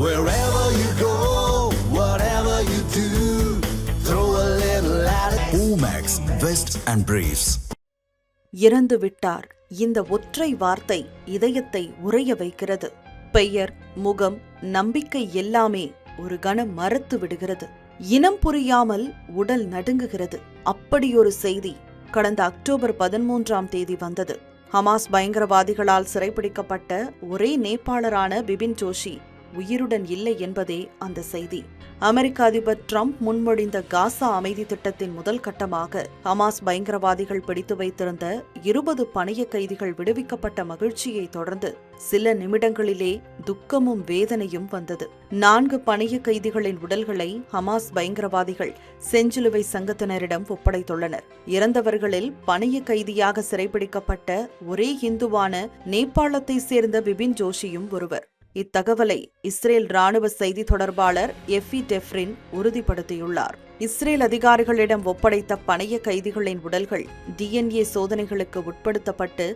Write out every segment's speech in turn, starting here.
Wherever you go, whatever you do, throw a little at it. Omax, Vest and Briefs. இறந்து விட்டார். இந்த ஒற்றை வார்த்தை இதயத்தை உறைய வைக்கிறது. பெயர், முகம், நம்பிக்கை எல்லாமே ஒரு கணம் மறத்து விடுகிறது. இனம் புரியாமல் உடல் நடுங்குகிறது. அப்படியொரு செய்தி கடந்த அக்டோபர் 13 வந்தது. ஹமாஸ் பயங்கரவாதிகளால் சிறைப்பிடிக்கப்பட்ட ஒரே நேபாளரான பிபின் ஜோஷி உயிருடன் இல்லை என்பதே அந்த செய்தி. அமெரிக்க அதிபர் டிரம்ப் முன்மொழிந்த காசா அமைதி திட்டத்தின் முதல் கட்டமாக ஹமாஸ் பயங்கரவாதிகள் பிடித்து வைத்திருந்த 20 பணைய கைதிகள் விடுவிக்கப்பட்ட மகிழ்ச்சியை தொடர்ந்து சில நிமிடங்களிலே துக்கமும் வேதனையும் வந்தது. 4 பணைய கைதிகளின் உடல்களை ஹமாஸ் பயங்கரவாதிகள் செஞ்சிலுவை சங்கத்தினரிடம் ஒப்படைத்துள்ளனர். இறந்தவர்களில் பணைய கைதியாக சிறைப்பிடிக்கப்பட்ட ஒரே இந்துவான நேபாளத்தை சேர்ந்த பிபின் ஜோஷியும் ஒருவர். இத்தகவலை இஸ்ரேல் ராணுவ செய்தி தொடர்பாளர் எஃபி டெஃப்ரின் உறுதிப்படுத்தியுள்ளார். இஸ்ரேல் அதிகாரிகளிடம் ஒப்படைத்த பணைய கைதிகளின் உடல்கள் DNA சோதனைகளுக்கு உட்படுத்தப்பட்டு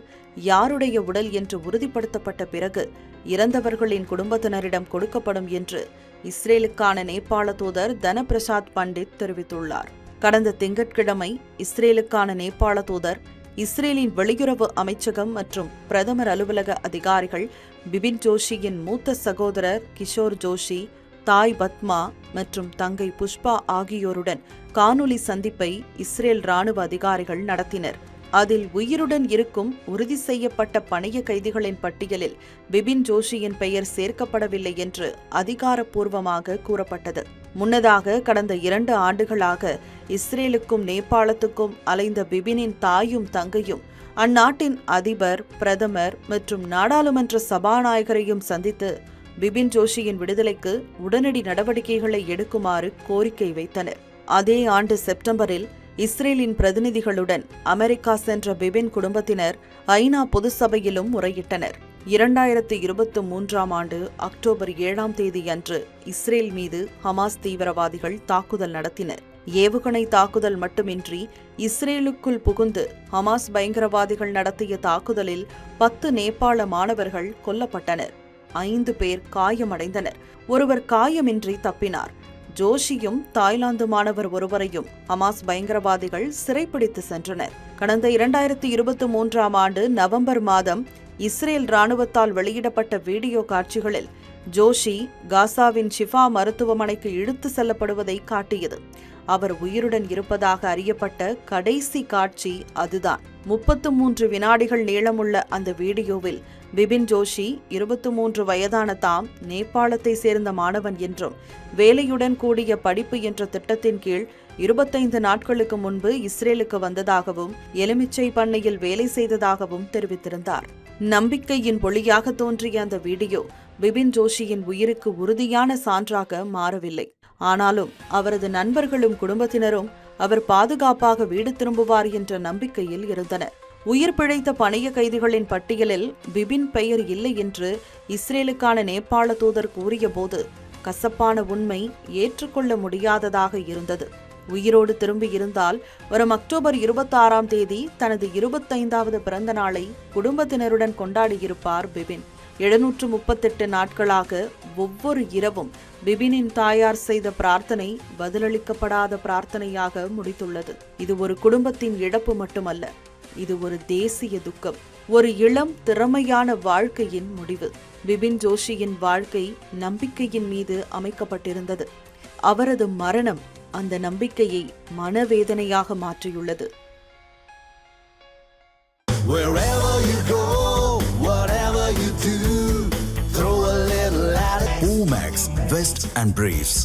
யாருடைய உடல் என்று உறுதிப்படுத்தப்பட்ட பிறகு இறந்தவர்களின் குடும்பத்தினரிடம் கொடுக்கப்படும் என்று இஸ்ரேலுக்கான நேபாள தூதர் தனபிரசாத் பண்டிட் தெரிவித்துள்ளார். கடந்த திங்கட்கிழமை இஸ்ரேலுக்கான நேபாள தூதர், இஸ்ரேலின் வெளியுறவு அமைச்சகம் மற்றும் பிரதமர் அலுவலக அதிகாரிகள் பிபின் ஜோஷியின் மூத்த சகோதரர் கிஷோர் ஜோஷி, தாய் பத்மா மற்றும் தங்கை புஷ்பா ஆகியோருடன் காணொலி சந்திப்பை இஸ்ரேல் ராணுவ அதிகாரிகள் நடத்தினர். அதில் உயிருடன் இருக்கும் உறுதி செய்யப்பட்ட பணைய கைதிகளின் பட்டியலில் பிபின் ஜோஷியின் பெயர் சேர்க்கப்படவில்லை என்று அதிகாரப்பூர்வமாக கூறப்பட்டது. முன்னதாக கடந்த 2 ஆண்டுகளாக இஸ்ரேலுக்கும் நேபாளத்துக்கும் அலைந்த பிபினின் தாயும் தங்கையும் அந்நாட்டின் அதிபர், பிரதமர் மற்றும் நாடாளுமன்ற சபாநாயகரையும் சந்தித்து பிபின் ஜோஷியின் விடுதலைக்கு உடனடி நடவடிக்கைகளை எடுக்குமாறு கோரிக்கை வைத்தனர். அதே ஆண்டு செப்டம்பரில் இஸ்ரேலின் பிரதிநிதிகளுடன் அமெரிக்கா சென்ற பிபின் குடும்பத்தினர் ஐநா பொது சபையிலும் முறையிட்டனர். 2023 ஆண்டு அக்டோபர் 7 அன்று இஸ்ரேல் மீது ஹமாஸ் தீவிரவாதிகள் தாக்குதல் நடத்தினர். ஏவுகணை தாக்குதல் மட்டுமின்றி இஸ்ரேலுக்குள் புகுந்து ஹமாஸ் பயங்கரவாதிகள் நடத்திய தாக்குதலில் 10 நேபாள மாணவர்கள் கொல்லப்பட்டனர். 5 பேர் காயமடைந்தனர். ஒருவர் காயமின்றி தப்பினார். ஜோஷியும் தாய்லாந்து மாணவர் ஒருவரையும் ஹமாஸ் பயங்கரவாதிகள் சிறைப்பிடித்து சென்றனர். கடந்த 2023 ஆண்டு நவம்பர் மாதம் இஸ்ரேல் ராணுவத்தால் வெளியிடப்பட்ட வீடியோ காட்சிகளில் ஜோஷி காசாவின் ஷிஃபா மருத்துவமனைக்கு இழுத்து செல்லப்படுவதை காட்டியது. அவர் உயிருடன் இருப்பதாக அறியப்பட்ட கடைசி காட்சி அதுதான். 33 வினாடிகள் நீளமுள்ள அந்த வீடியோவில் பிபின் ஜோஷி 23 வயதான தாம் நேபாளத்தை சேர்ந்த மாணவன் என்றும் வேலையுடன் கூடிய படிப்பு என்ற திட்டத்தின் கீழ் 25 நாட்களுக்கு முன்பு இஸ்ரேலுக்கு வந்ததாகவும் எலுமிச்சை பண்ணையில் வேலை செய்ததாகவும் தெரிவித்திருந்தார். நம்பிக்கையின் ஒளியாக தோன்றிய அந்த வீடியோ பிபின் ஜோஷியின் உயிருக்கு உறுதியான சான்றாக மாறவில்லை. ஆனாலும் அவரது நண்பர்களும் குடும்பத்தினரும் அவர் பாதுகாப்பாக வீடு திரும்புவார் என்ற நம்பிக்கையில் இருந்தனர். உயிர் பிழைத்த பணைய கைதிகளின் பட்டியலில் பிபின் பெயர் இல்லை என்று இஸ்ரேலுக்கான நேபாள தூதர் கூறியபோது கசப்பான உண்மை ஏற்றுக்கொள்ள முடியாததாக இருந்தது. உயிரோடு திரும்பி இருந்தால் வரும் அக்டோபர் 26 தனது 25வது பிறந்த நாளை குடும்பத்தினருடன் கொண்டாடியிருப்பார் பிபின். 738 நாட்களாக ஒவ்வொரு இரவும் பிபினின் தாயார் செய்த பிரார்த்தனை பதிலளிக்கப்படாத பிரார்த்தனையாக முடித்துள்ளது. இது ஒரு குடும்பத்தின் இழப்பு மட்டுமல்ல, இது ஒரு தேசிய துக்கம், ஒரு இளம் திறமையான வாழ்க்கையின் முடிவு. பிபின் ஜோஷியின் வாழ்க்கை நம்பிக்கையின் மீது அமைக்கப்பட்டிருந்தது. அவரது மரணம் அந்த நம்பிக்கையை மனவேதனையாக மாற்றியுள்ளது. Wherever you go, whatever you do, throw a little at it. Omax, Vest and Briefs.